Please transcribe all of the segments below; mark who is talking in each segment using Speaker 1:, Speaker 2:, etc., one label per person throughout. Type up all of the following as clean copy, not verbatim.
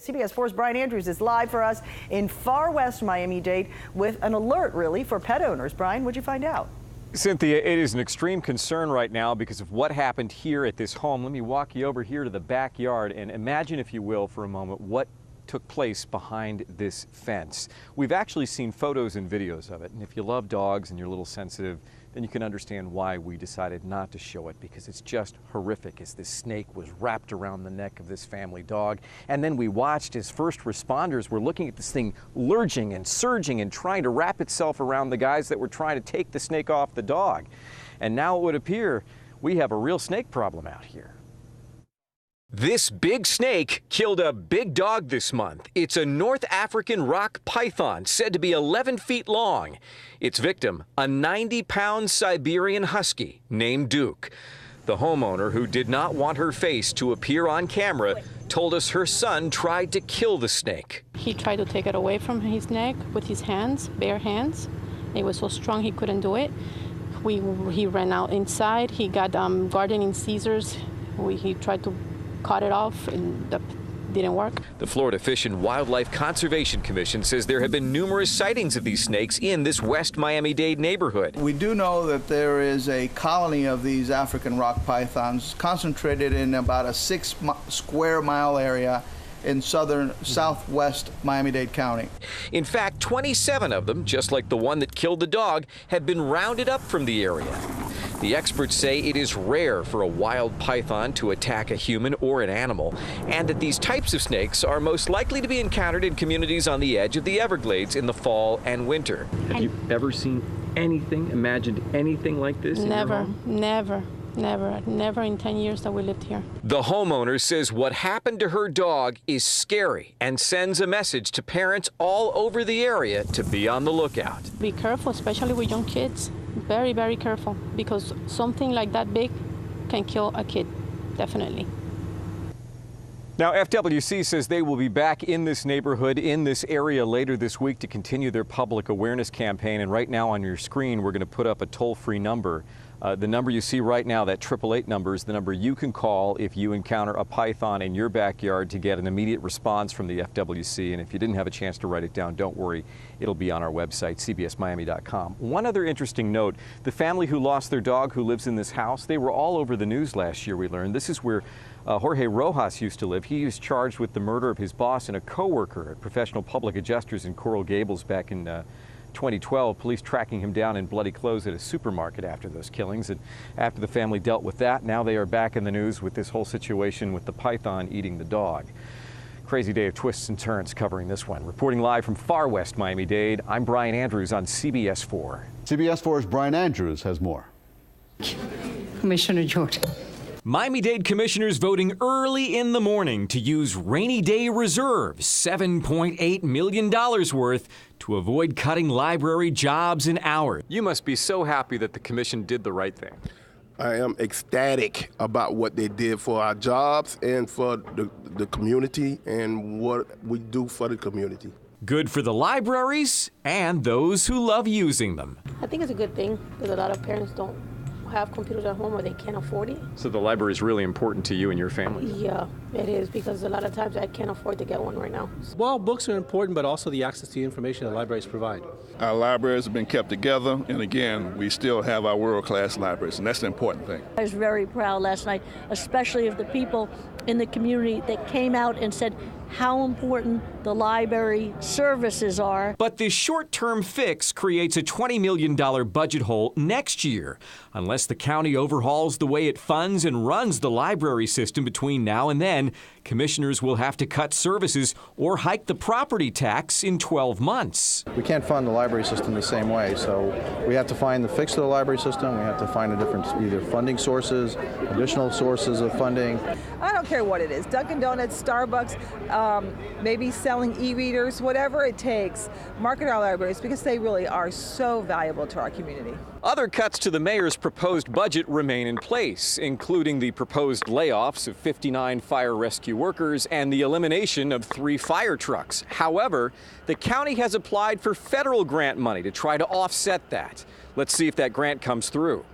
Speaker 1: CBS 4's Brian Andrews is live for us in far west Miami-Dade with an alert, really, for pet owners. Brian, what'd you find out?
Speaker 2: Cynthia, it is an extreme concern right now because of what happened here at this home. Let me walk you over here to the backyard and imagine, if you will, for a moment, what took place behind this fence. We've actually seen photos and videos of it, and if you love dogs and you're a little sensitive, then you can understand why we decided not to show it, because it's just horrific as this snake was wrapped around the neck of this family dog. And then we watched as first responders were looking at this thing lurching and surging and trying to wrap itself around the guys that were trying to take the snake off the dog. And now it would appear we have a real snake problem out here. This big snake killed a big dog this month. It's a North African rock python, said to be 11 feet long. Its victim, a 90-pound Siberian husky named Duke. The homeowner, who did not want her face to appear on camera, told us her son tried to kill the snake.
Speaker 3: He tried to take it away from his neck with his hands, bare hands. It was so strong he couldn't do it. He ran out inside. He got gardening scissors. He tried to cut it off, and that didn't work.
Speaker 2: The Florida Fish and Wildlife Conservation Commission says there have been numerous sightings of these snakes in this West Miami-Dade neighborhood.
Speaker 4: We do know that there is a colony of these African rock pythons concentrated in about a 6 square mile area in southwest Miami-Dade County.
Speaker 2: In fact, 27 of them, just like the one that killed the dog, have been rounded up from the area. The experts say it is rare for a wild python to attack a human or an animal, and that these types of snakes are most likely to be encountered in communities on the edge of the Everglades in the fall and winter. Have you ever seen anything, imagined anything like this?
Speaker 3: Never in 10 years that we lived here.
Speaker 2: The homeowner says what happened to her dog is scary and sends a message to parents all over the area to be on the lookout.
Speaker 3: Be careful, especially with young kids. Very, very careful, because something like that big can kill a kid, definitely.
Speaker 2: Now, FWC says they will be back in this neighborhood, in this area later this week to continue their public awareness campaign. And right now on your screen, we're going to put up a toll-free number. The number you see right now, that 888 number, is the number you can call if you encounter a python in your backyard to get an immediate response from the FWC. And if you didn't have a chance to write it down, don't worry. It'll be on our website, cbsmiami.com. One other interesting note, the family who lost their dog who lives in this house, they were all over the news last year, we learned. This is where Jorge Rojas used to live. He was charged with the murder of his boss and a co-worker at Professional Public Adjusters in Coral Gables back in 2012, police tracking him down in bloody clothes at a supermarket after those killings. And after the family dealt with that, now they are back in the news with this whole situation with the python eating the dog. Crazy day of twists and turns covering this one. Reporting live from far west Miami-Dade, I'm Brian Andrews on CBS 4.
Speaker 5: CBS 4's Brian Andrews has more.
Speaker 6: Commissioner Jordan.
Speaker 2: Miami-Dade commissioners voting early in the morning to use rainy day reserves, $7.8 million worth, to avoid cutting library jobs and hours. You must be so happy that the commission did the right thing.
Speaker 7: I am ecstatic about what they did for our jobs and for the community and what we do for the community.
Speaker 2: Good for the libraries and those who love using them.
Speaker 3: I think it's a good thing, because a lot of parents don't have computers at home or they can't afford it.
Speaker 2: So the library is really important to you and your family?
Speaker 3: Yeah, it is, because a lot of times I can't afford to get one right now.
Speaker 8: Well, books are important, but also the access to the information that libraries provide.
Speaker 9: Our libraries have been kept together, and again, we still have our world-class libraries, and that's the important thing.
Speaker 6: I was very proud last night, especially of the people in the community that came out and said how important the library services are.
Speaker 2: But this short-term fix creates a $20 million budget hole next year, unless the county overhauls the way it funds and runs the library system between now and then. Commissioners will have to cut services or hike the property tax in 12 months.
Speaker 10: We can't fund the library system the same way, so we have to find the fix to the library system. We have to find a different either funding sources, additional sources of funding.
Speaker 1: I don't care what it is, Dunkin' Donuts, Starbucks, maybe selling e-readers, whatever it takes. Market our libraries, because they really are so valuable to our community.
Speaker 2: Other cuts to the mayor's proposed budget remain in place, including the proposed layoffs of 59 fire rescue workers and the elimination of 3 fire trucks. However, the county has applied for federal grant money to try to offset that. Let's see if that grant comes through.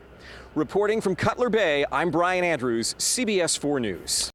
Speaker 2: Reporting from Cutler Bay, I'm Brian Andrews, CBS 4 News.